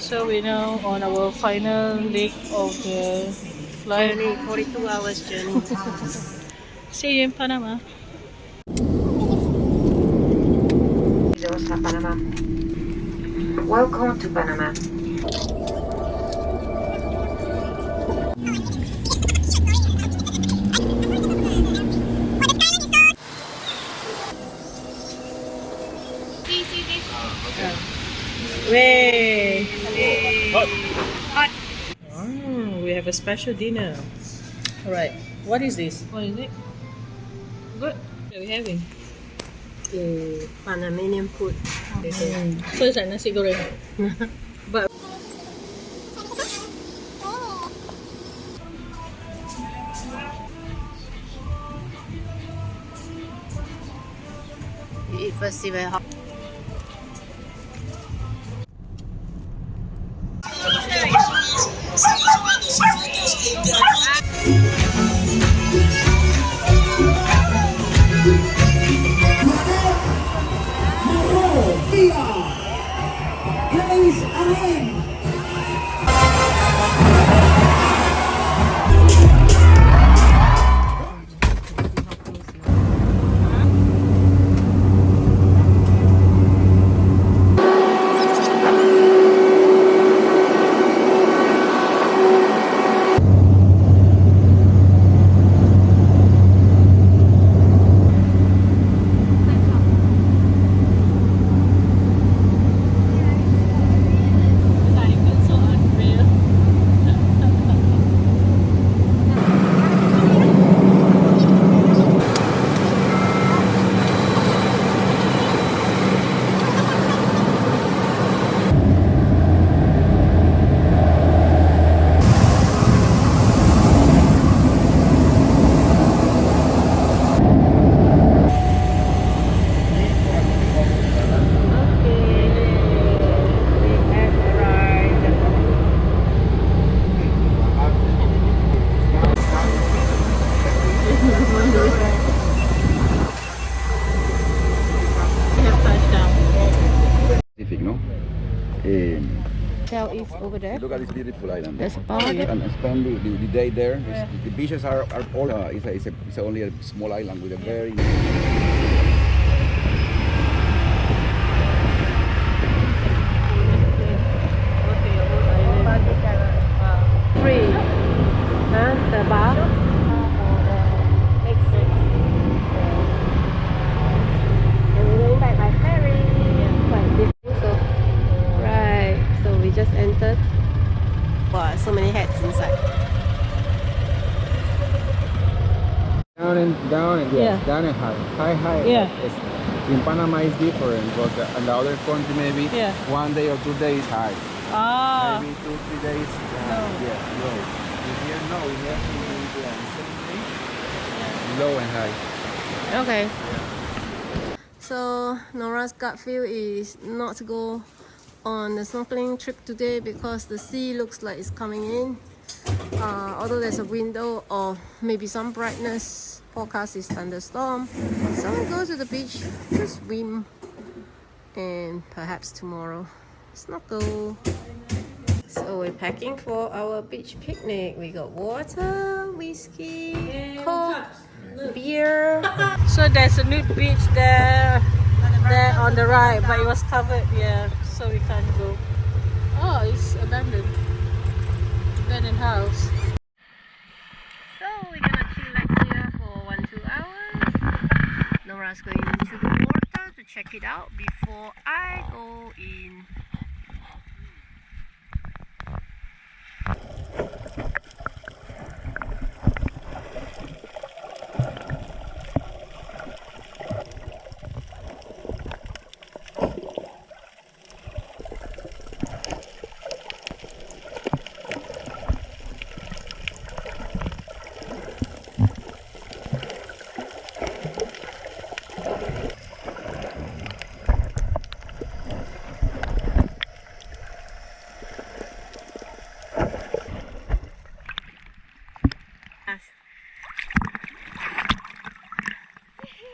So we're now on our final leg of the flight. Journey, 42 hours journey. See you in Panama. Panama. Welcome to Panama. Way! Hot! Oh, we have a special dinner. Alright, what is this? What is it? Good. What are we having? The Panamanian food. So it's like nasi goreng. But You eat first, see very hot. ¿no? Hotel is over there. Look at this beautiful island. There's a bar there. And spend the day there. The beaches are all. It's only a small island with a very. Free. The bar. Exit. And we're going back by ferry. Quite different. So, right. So we just entered. Wow, so many hats inside. Down and Yeah. down and high. High. Yeah. In Panama is different, but in the other country maybe Yeah. 1 day or 2 days high. Ah, Maybe 2-3 days. Yeah, low. Here no, we have low and high. Okay. So Nora's gut feel is not to go on the snorkeling trip today because the sea looks like it's coming in. Although there's a window of maybe some brightness, forecast is thunderstorm. So we'll go to the beach to swim and perhaps tomorrow snorkel. So we're packing for our beach picnic. We got water, whiskey, coke, beer. so there's a nude beach there on the right, but it was covered, yeah, so we can't go. Oh, it's abandoned. Abandoned house. So we're gonna chillax here for 1-2 hours. Nora's going into the water to check it out before I go in.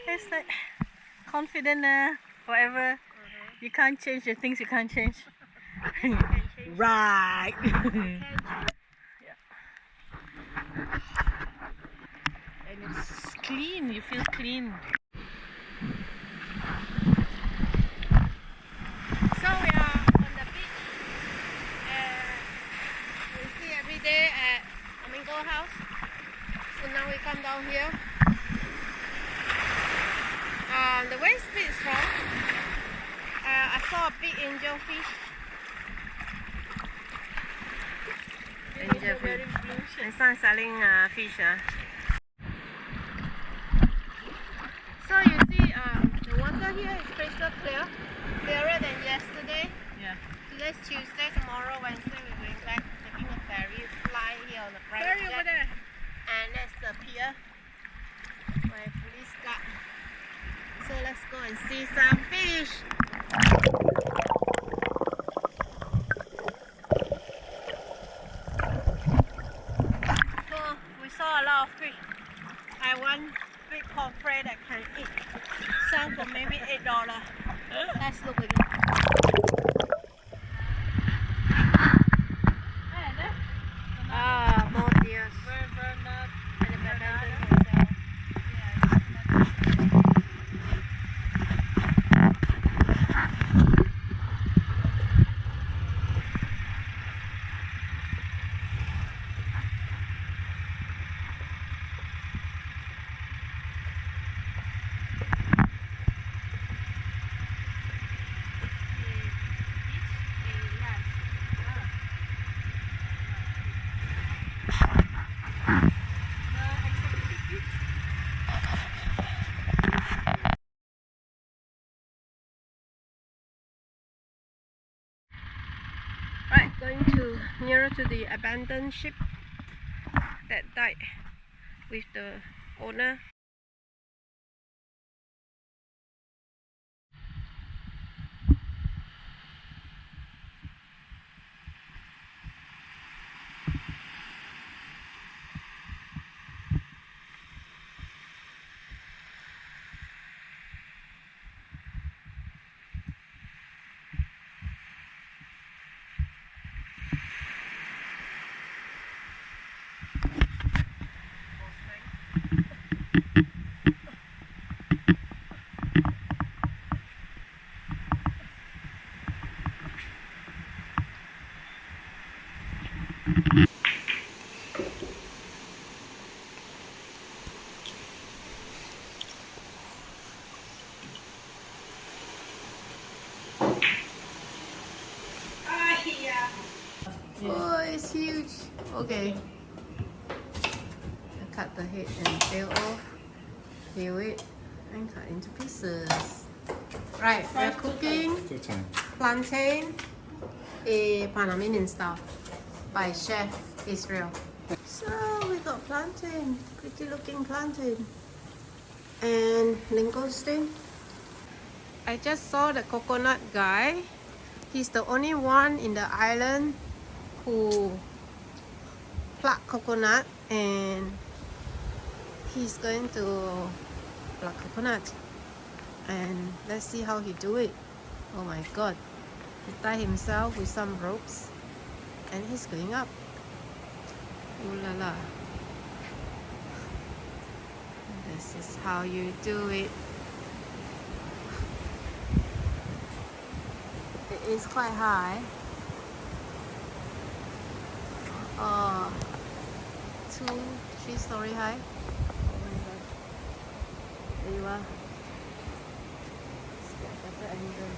It's like confident forever. You can't change the things you can't change. Right. Yeah. And it's clean. You feel clean. So we are on the beach. We see every day at Flamingo House. So now we come down here. The wave speed is strong. I saw a big angelfish. Angelfish. They start selling fish. So you see, the water here is crystal clear, clearer than yesterday. Yeah. Today's Tuesday. Tomorrow, Wednesday, we're going back, taking a ferry, fly here on the private jet. Ferry over there. And that's the pier where police got. So let's go and see some fish. So we saw a lot of fish. I want big pomfret that can eat. Some for maybe $8. Let's look again. More deers. Right, going to nearer to the abandoned ship that died with the owner. Oh, it's huge. Okay. I cut the head and tail off, peel it, and cut into pieces. Right, we're cooking plantain, a Panamanian style, by Chef Israel. So we got plantain, pretty looking plantain, and langoustine. I just saw the coconut guy. He's the only one in the island who pluck coconut, and he's going to pluck coconut, and let's see how he do it. Oh my god, he tied himself with some ropes and he's going up. Ooh la la. This is how you do it. It is quite high. 2-3 story high. Oh my god. There you are. Let's get a better angle.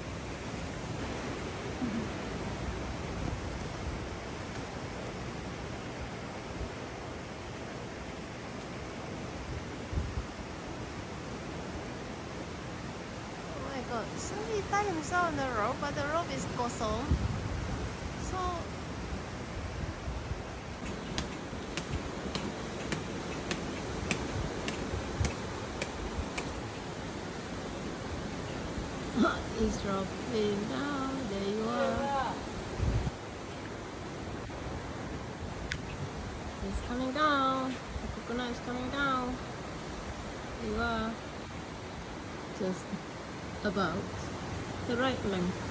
Oh my god. So he tied himself on the rope, but the rope is gosong. So he's dropping down. There you are. He's coming down. The coconut is coming down. There you are. Just about the right length.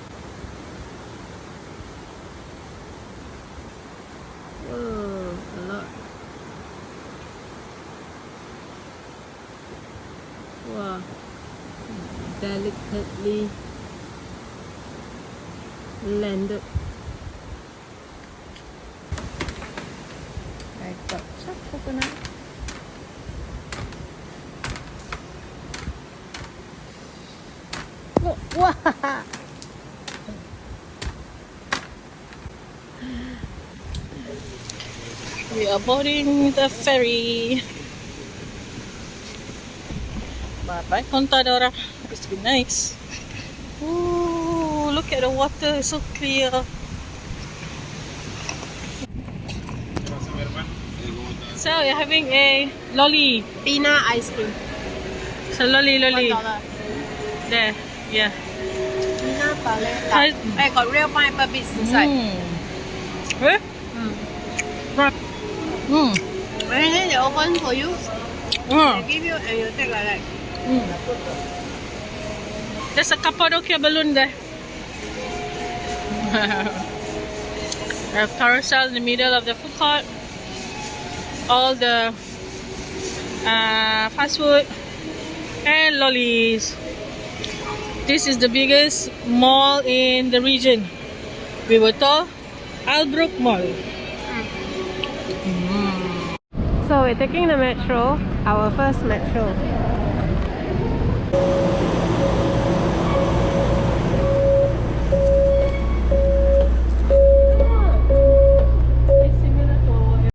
delicately landed. I got some coconut. Look, wow! We are boarding the ferry. Bye bye Contadora. It's been nice. Ooh, look at the water, it's so clear. So you're having a lolly. Peanut ice cream. So lolly. $1. There, yeah. Peanut butter. Hi. I got real pineapple bits inside. Eh? And then they open for you. They give you and you take like that. There's a Cappadocia balloon there. A carousel in the middle of the food court. All the fast food and lollies. This is the biggest mall in the region. We were told Albrook Mall. So we're taking the metro, our first metro.